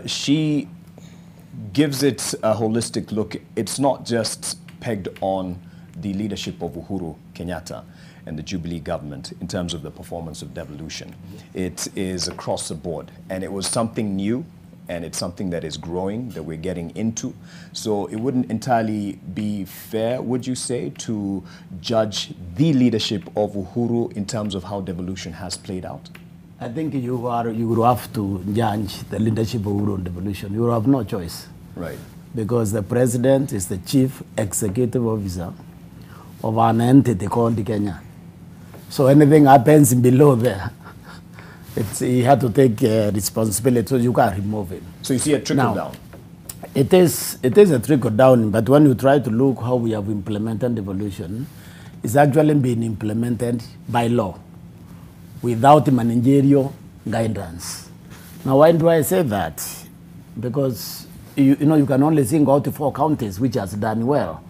She gives it a holistic look. It's not just pegged on the leadership of Uhuru Kenyatta and the Jubilee government in terms of the performance of devolution. It is across the board, and it was something new, and it's something that is growing, that we're getting into. So it wouldn't entirely be fair, would you say, to judge the leadership of Uhuru in terms of how devolution has played out? I think you would have to judge the leadership of Uhuru on devolution. You have no choice. Right. Because the president is the chief executive officer of an entity called Kenya. So anything happens below there, he had to take responsibility, so you can't remove it. So you see a trickle down? It is a trickle down, but when you try to look how we have implemented devolution, it's actually been implemented by law, without managerial guidance. Now, why do I say that? Because you can only single out 4 counties which has done well.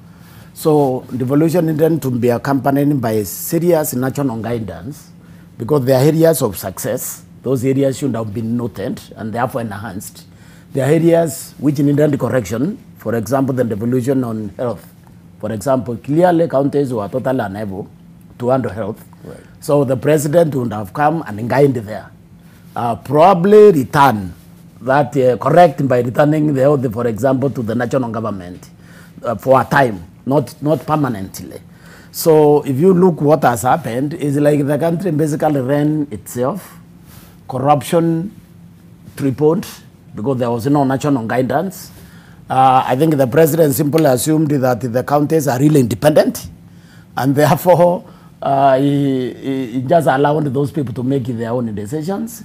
So devolution needed to be accompanied by serious national guidance, because there are areas of success. Those areas should have been noted and therefore enhanced. There are areas which needed correction. For example, the devolution on health. For example, clearly counties were totally unable to handle health. Right. So the president would have come and guided there. Probably return that, correct by returning the health, for example, to the national government for a time, not permanently. So if you look what has happened, is like the country basically ran itself. Corruption tripled because there was no national guidance. I think the president simply assumed that the counties are really independent, and therefore he just allowed those people to make their own decisions.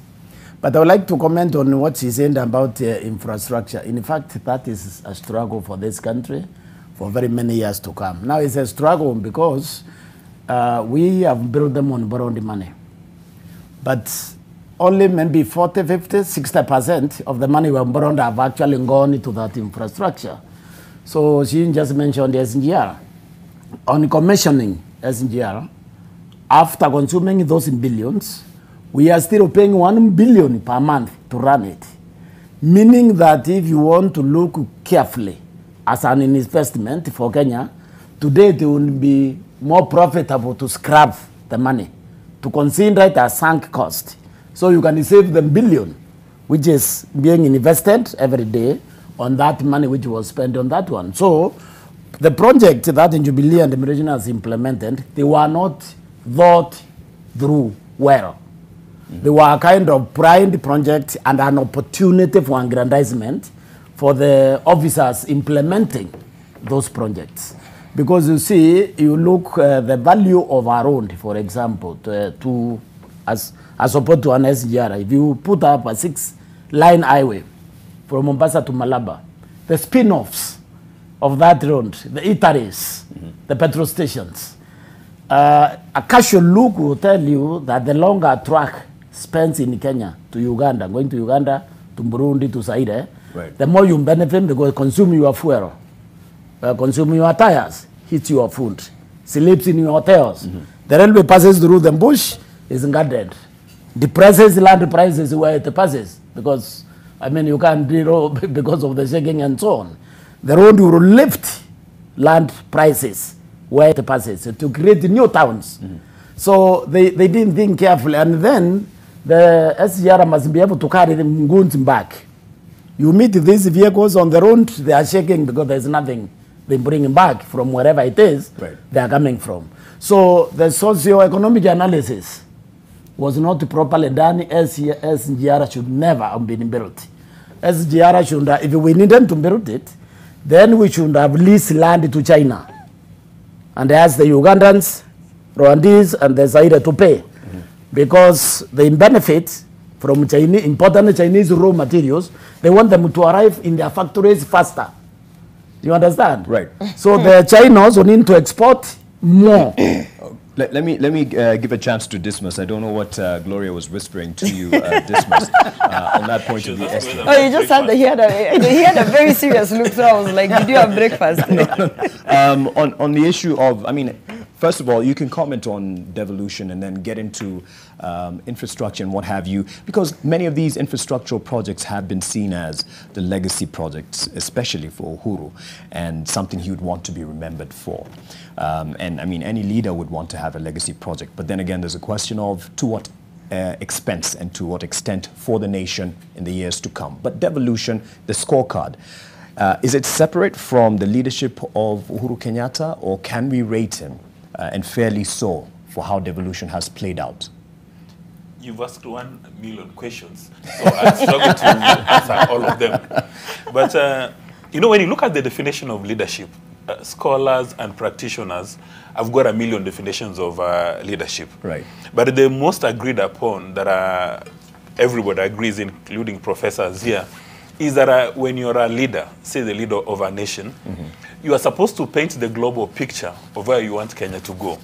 But I would like to comment on what she said about infrastructure. In fact, that is a struggle for this country for very many years to come. Now it's a struggle because we have built them on borrowed money. But only maybe 40, 50, 60% of the money we have borrowed have actually gone into that infrastructure. So she just mentioned the SGR. On commissioning SGR, after consuming those in billions, we are still paying 1 billion per month to run it. Meaning that if you want to look carefully as an investment for Kenya, today it will be more profitable to scrap the money, to consider it as sunk cost. So you can save the billion, which is being invested every day on that money which was spent on that one. So the project that in Jubilee and the region has implemented, they were not thought through well. They were a kind of pride project and an opportunity for aggrandizement for the officers implementing those projects. Because you see, you look the value of our road, for example, as opposed to an SGR. If you put up a 6-line highway from Mombasa to Malaba, the spin-offs of that road, the eateries, the petrol stations, a casual look will tell you that the longer track spent in Kenya to Uganda, going to Uganda, to Burundi, to Zaire, right, the more you benefit because consume your fuel, consume your tires, hit your food, sleeps in your hotels. The railway passes through the bush, is guarded. Depresses land prices where it passes because, I mean, you can't zero because of the shaking and so on. The road will lift land prices where it passes to create new towns. So they didn't think carefully, and then the SGR must be able to carry the goods back. You meet these vehicles on the road, they are shaking because there's nothing they bring back from wherever it is they are coming from. So the socio-economic analysis was not properly done. SGR should never have been built. SGR should, if we needed to build it, then we should have leased land to China and ask the Ugandans, Rwandese, and the Zaire to pay. Because they benefit from important Chinese raw materials. They want them to arrive in their factories faster. You understand? Right. So the Chinese will need to export more. Let me give a chance to Dismas. I don't know what Gloria was whispering to you, Dismas, on that point of view. Oh, you just had he had a very serious look. So I was like, did you have breakfast? On the issue of, I mean, First of all, you can comment on devolution and then get into infrastructure and what have you, because many of these infrastructural projects have been seen as the legacy projects, especially for Uhuru, and something he would want to be remembered for. And I mean, any leader would want to have a legacy project, but then again, there's a question of to what expense and to what extent for the nation in the years to come. But devolution, the scorecard, is it separate from the leadership of Uhuru Kenyatta, or can we rate him, and fairly so, for how devolution has played out? You've asked 1 million questions, so I struggle to answer all of them. But, you know, when you look at the definition of leadership, scholars and practitioners have got 1 million definitions of leadership. Right. But the most agreed upon that everybody agrees, including professors here, is that when you're a leader, say the leader of a nation, you are supposed to paint the global picture of where you want Kenya to go.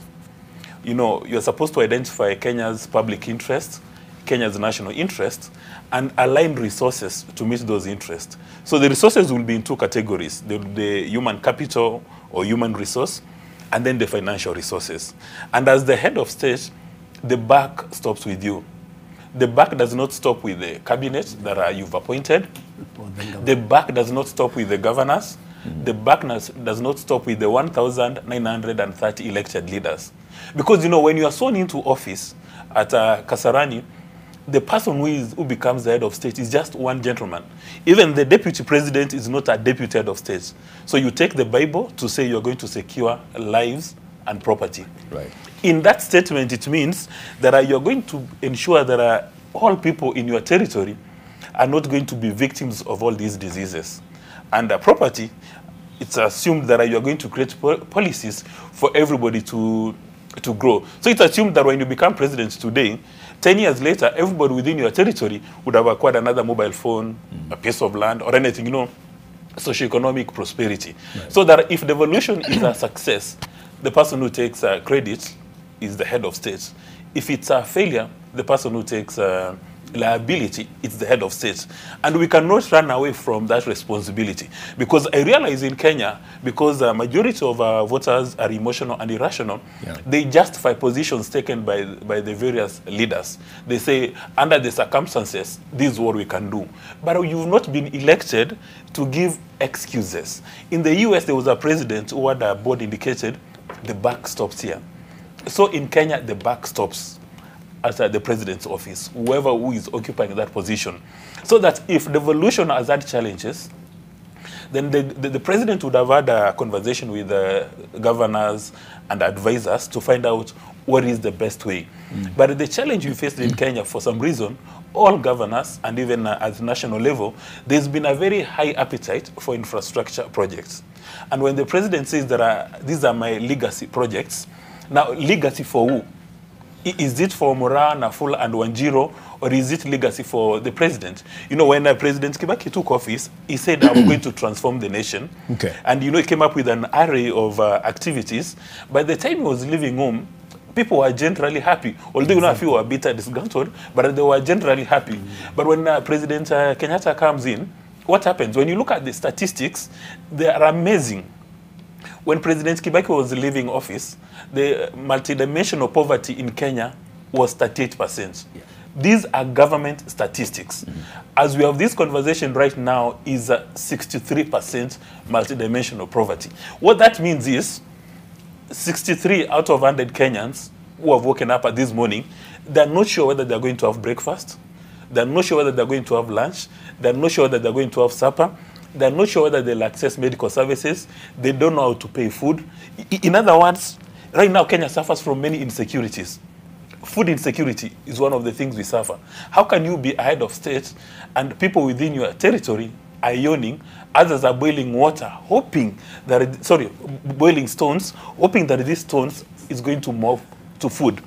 You know, you're supposed to identify Kenya's public interest, Kenya's national interest, and align resources to meet those interests. So the resources will be in 2 categories, the human capital or human resource, and then the financial resources. And as the head of state, the buck stops with you. The buck does not stop with the cabinet that you've appointed. The buck does not stop with the governors. The buck does not stop with the 1,930 elected leaders. Because, you know, when you are sworn into office at Kasarani, the person who becomes the head of state is just one gentleman. Even the deputy president is not a deputy head of state. So you take the Bible to say you're going to secure lives and property. Right. In that statement, it means that you're going to ensure that all people in your territory are not going to be victims of all these diseases. And property, it's assumed that you're going to create policies for everybody to grow. So it's assumed that when you become president today, 10 years later, everybody within your territory would have acquired another mobile phone, a piece of land, or anything, you know, socioeconomic prosperity. Right. So that if devolution is a success, the person who takes credit is the head of state. If it's a failure, the person who takes liability, it's the head of state. And we cannot run away from that responsibility. Because I realize in Kenya, because the majority of our voters are emotional and irrational, they justify positions taken by the various leaders. They say, under the circumstances, this is what we can do. But you've not been elected to give excuses. In the US, there was a president who had a board indicated, the buck stops here. So in Kenya, the buck stops at the president's office, whoever who is occupying that position. So that if devolution has had challenges, then the president would have had a conversation with the governors and advisors to find out what is the best way. But the challenge we faced in Kenya, for some reason, all governors and even at the national level, there's been a very high appetite for infrastructure projects. And when the president says that these are my legacy projects, now legacy for who? Is it for Mura, Nafula, and Wanjiro, or is it legacy for the president? You know, when President Kibaki took office, he said, I'm going to transform the nation. Okay. And, you know, he came up with an array of activities. By the time he was leaving home, people were generally happy. Although, you know, a few were bitter, disgruntled, but they were generally happy. But when President Kenyatta comes in, what happens? When you look at the statistics, they are amazing. When President Kibaki was leaving office, the multidimensional poverty in Kenya was 38%. Yeah. These are government statistics. As we have this conversation right now, is 63% multidimensional poverty. What that means is 63 out of 100 Kenyans who have woken up at this morning, they're not sure whether they're going to have breakfast. They're not sure whether they're going to have lunch. They're not sure whether they're going to have supper. They're not sure whether they'll access medical services. They don't know how to pay food. In other words, right now, Kenya suffers from many insecurities. Food insecurity is one of the things we suffer. How can you be a head of state and people within your territory are yawning, others are boiling water, hoping that, boiling stones, hoping that these stones is going to move to food?